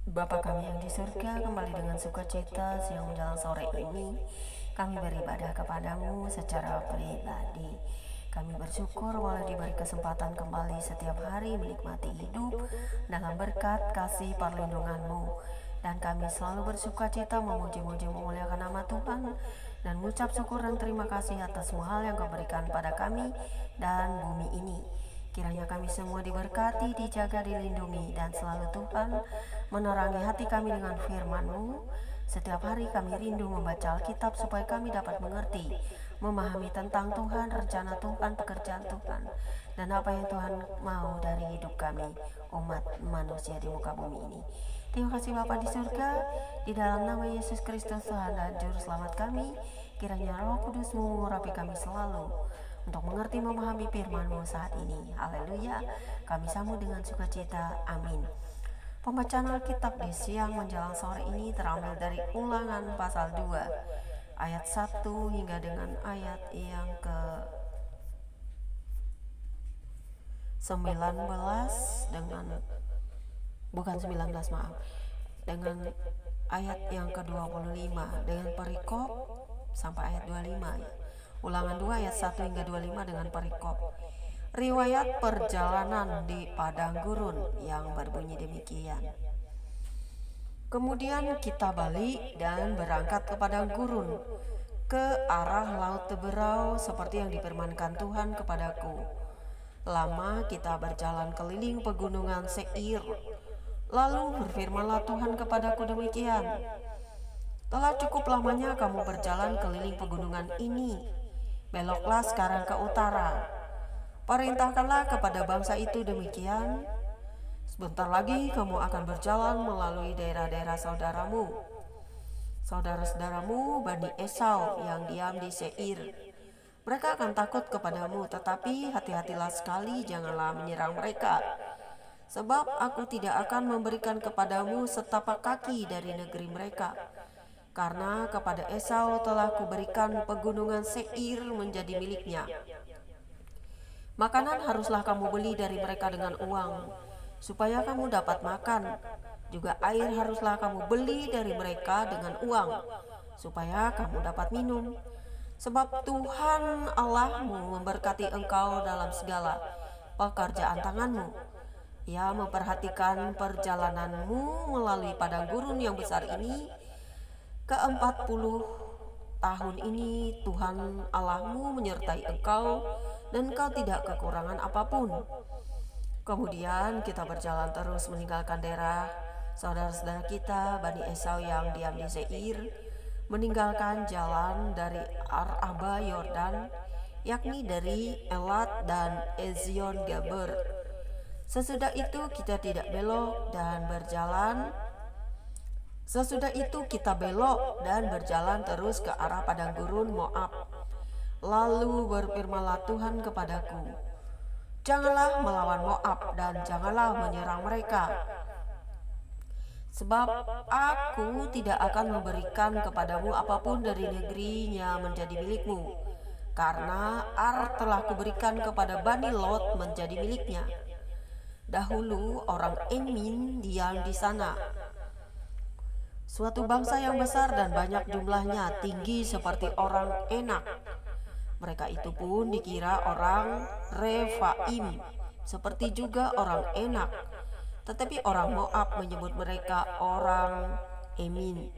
Bapa kami yang di surga, kembali dengan sukacita siang menjelang sore ini kami beribadah kepadamu secara pribadi. Kami bersyukur boleh diberi kesempatan kembali setiap hari menikmati hidup dalam berkat kasih perlindunganmu. Dan kami selalu bersukacita memuji-muji memuliakan nama Tuhan dan mengucap syukur dan terima kasih atas semua hal yang kau berikan pada kami dan bumi ini. Kiranya kami semua diberkati, dijaga, dilindungi, dan selalu Tuhan menerangi hati kami dengan firman-Mu. Setiap hari kami rindu membaca Alkitab supaya kami dapat mengerti, memahami tentang Tuhan, rencana Tuhan, pekerjaan Tuhan, dan apa yang Tuhan mau dari hidup kami, umat manusia di muka bumi ini. Terima kasih Bapa di surga, di dalam nama Yesus Kristus Tuhan dan Juru Selamat kami, kiranya Roh Kudus-Mu mengurapi kami selalu, untuk mengerti memahami firman-Mu saat ini. Haleluya. Kami sambut dengan sukacita. Amin. Pembacaan Alkitab di siang menjelang sore ini terambil dari Ulangan pasal 2 ayat 1 hingga dengan ayat yang ke 19 dengan bukan 19 maaf dengan ayat yang ke-25 dengan perikop sampai ayat 25 ya. Ulangan 2 ayat 1 hingga 25 dengan perikop. Riwayat perjalanan di padang gurun yang berbunyi demikian. Kemudian kita balik dan berangkat ke padang gurun, ke arah laut Teberau seperti yang difirmankan Tuhan kepadaku. Lama kita berjalan keliling pegunungan Seir. Lalu berfirmanlah Tuhan kepadaku demikian. Telah cukup lamanya kamu berjalan keliling pegunungan ini. Beloklah sekarang ke utara. Perintahkanlah kepada bangsa itu demikian. Sebentar lagi kamu akan berjalan melalui daerah-daerah saudaramu, saudara-saudaramu Bani Esau yang diam di Seir. Mereka akan takut kepadamu, tetapi hati-hatilah sekali, janganlah menyerang mereka. Sebab aku tidak akan memberikan kepadamu setapak kaki dari negeri mereka. Karena kepada Esau telah kuberikan pegunungan Seir menjadi miliknya. Makanan haruslah kamu beli dari mereka dengan uang, supaya kamu dapat makan. Juga air haruslah kamu beli dari mereka dengan uang, supaya kamu dapat minum. Sebab Tuhan Allahmu memberkati engkau dalam segala pekerjaan tanganmu. Ia memperhatikan perjalananmu melalui padang gurun yang besar ini. Ke-40 tahun ini Tuhan Allahmu menyertai engkau dan engkau tidak kekurangan apapun. Kemudian kita berjalan terus meninggalkan daerah saudara-saudara kita Bani Esau yang diam di Seir, meninggalkan jalan dari Araba Yordan, yakni dari Elat dan Ezion Geber. Sesudah itu kita belok dan berjalan terus ke arah padang gurun Moab. Lalu berfirmanlah Tuhan kepadaku, janganlah melawan Moab dan janganlah menyerang mereka. Sebab aku tidak akan memberikan kepadamu apapun dari negerinya menjadi milikmu. Karena Ar telah kuberikan kepada Bani Lot menjadi miliknya. Dahulu orang Emin diam di sana. Suatu bangsa yang besar dan banyak jumlahnya, tinggi seperti orang Enak. Mereka itu pun dikira orang Refaim, seperti juga orang Enak. Tetapi orang Moab menyebut mereka orang Emin.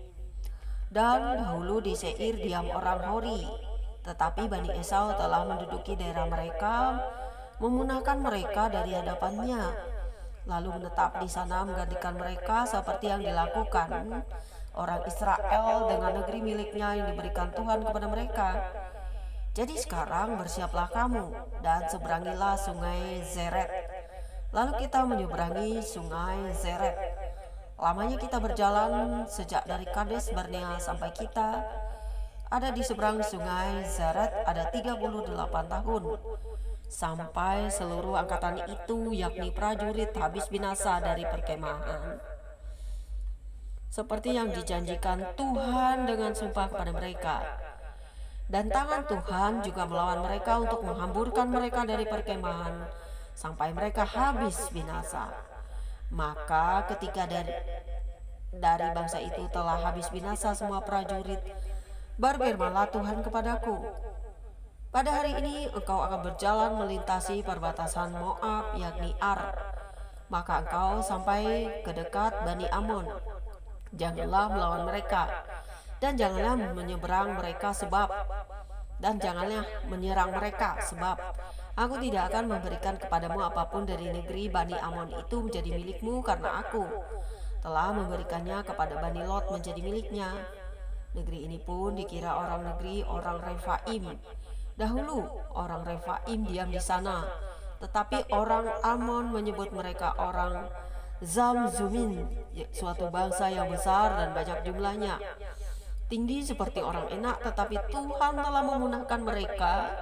Dan dahulu di Seir diam orang Hori. Tetapi Bani Esau telah menduduki daerah mereka, memunahkan mereka dari hadapannya, lalu menetap di sana menggantikan mereka seperti yang dilakukan orang Israel dengan negeri miliknya yang diberikan Tuhan kepada mereka. Jadi sekarang bersiaplah kamu dan seberangilah sungai Zeret. Lalu kita menyeberangi sungai Zeret. Lamanya kita berjalan sejak dari Kades Barnea sampai kita ada di seberang sungai Zeret ada 38 tahun. Sampai seluruh angkatan itu, yakni prajurit, habis binasa dari perkemahan, seperti yang dijanjikan Tuhan dengan sumpah kepada mereka. Dan tangan Tuhan juga melawan mereka untuk menghamburkan mereka dari perkemahan sampai mereka habis binasa. Maka ketika dari bangsa itu telah habis binasa semua prajurit, berfirmanlah Tuhan kepadaku, pada hari ini engkau akan berjalan melintasi perbatasan Moab, yakni Ar. Maka engkau sampai ke dekat Bani Amon. Janganlah melawan mereka, dan janganlah menyeberang mereka dan janganlah menyerang mereka sebab aku tidak akan memberikan kepadamu apapun dari negeri Bani Amon itu menjadi milikmu, karena aku telah memberikannya kepada Bani Lot menjadi miliknya. Negeri ini pun dikira orang negeri orang Refaim. Dahulu orang Refaim diam di sana, tetapi orang Amon menyebut mereka orang Zamzumin, suatu bangsa yang besar dan banyak jumlahnya, tinggi seperti orang Enak, tetapi Tuhan telah memunahkan mereka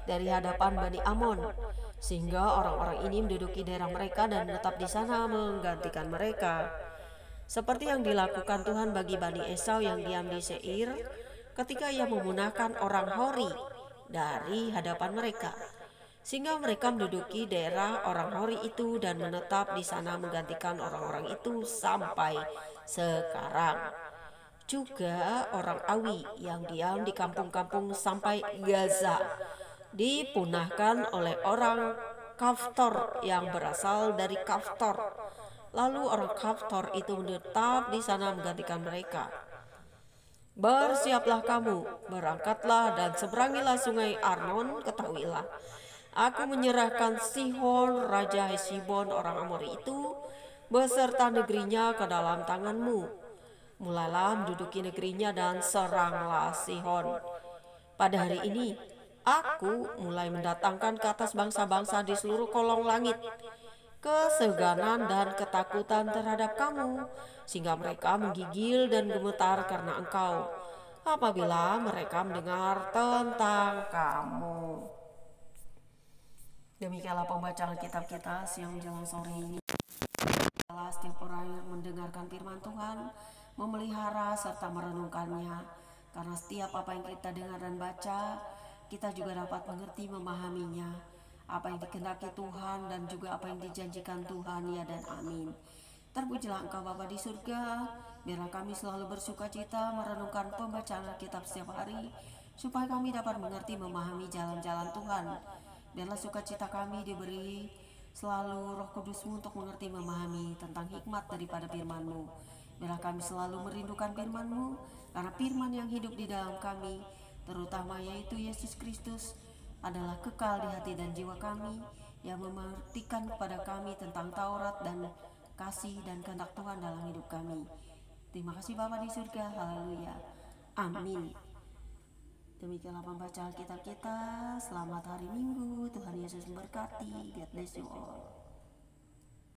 dari hadapan Bani Amon, sehingga orang-orang ini menduduki daerah mereka dan menetap di sana menggantikan mereka, seperti yang dilakukan Tuhan bagi Bani Esau yang diam di Seir ketika ia memunahkan orang Hori dari hadapan mereka, sehingga mereka menduduki daerah orang Hori itu dan menetap di sana menggantikan orang-orang itu sampai sekarang. Juga orang Awi yang diam di kampung-kampung sampai Gaza dipunahkan oleh orang Kaftor yang berasal dari Kaftor. Lalu orang Kaftor itu menetap di sana menggantikan mereka. Bersiaplah kamu, berangkatlah dan seberangilah sungai Arnon, ketahuilah aku menyerahkan Sihon raja Hesibon orang Amori itu beserta negerinya ke dalam tanganmu. Mulailah menduduki negerinya dan seranglah Sihon. Pada hari ini aku mulai mendatangkan ke atas bangsa-bangsa di seluruh kolong langit keseganan dan ketakutan terhadap kamu, sehingga mereka menggigil dan gemetar karena engkau apabila mereka mendengar tentang kamu. Demikianlah pembacaan kitab kita siang menjelang sore ini. Setiap orang yang mendengarkan firman Tuhan, memelihara serta merenungkannya, karena setiap apa yang kita dengar dan baca, kita juga dapat mengerti memahaminya, apa yang dikehendaki Tuhan dan juga apa yang dijanjikan Tuhan, ya dan amin. Terpujilah Engkau Bapa di surga, biarlah kami selalu bersuka cita merenungkan pembacaan kitab setiap hari, supaya kami dapat mengerti memahami jalan-jalan Tuhan. Biarlah sukacita kami diberi selalu Roh Kudus-Mu untuk mengerti memahami tentang hikmat daripada firman-Mu. Biarlah kami selalu merindukan firman-Mu, karena firman yang hidup di dalam kami, terutama yaitu Yesus Kristus, adalah kekal di hati dan jiwa kami, yang memerhatikan kepada kami tentang Taurat dan kasih dan kehendak Tuhan dalam hidup kami. Terima kasih Bapa di surga, haleluya, amin. Demikianlah pembacaan kitab kita. Selamat hari Minggu, Tuhan Yesus memberkati. God bless you all.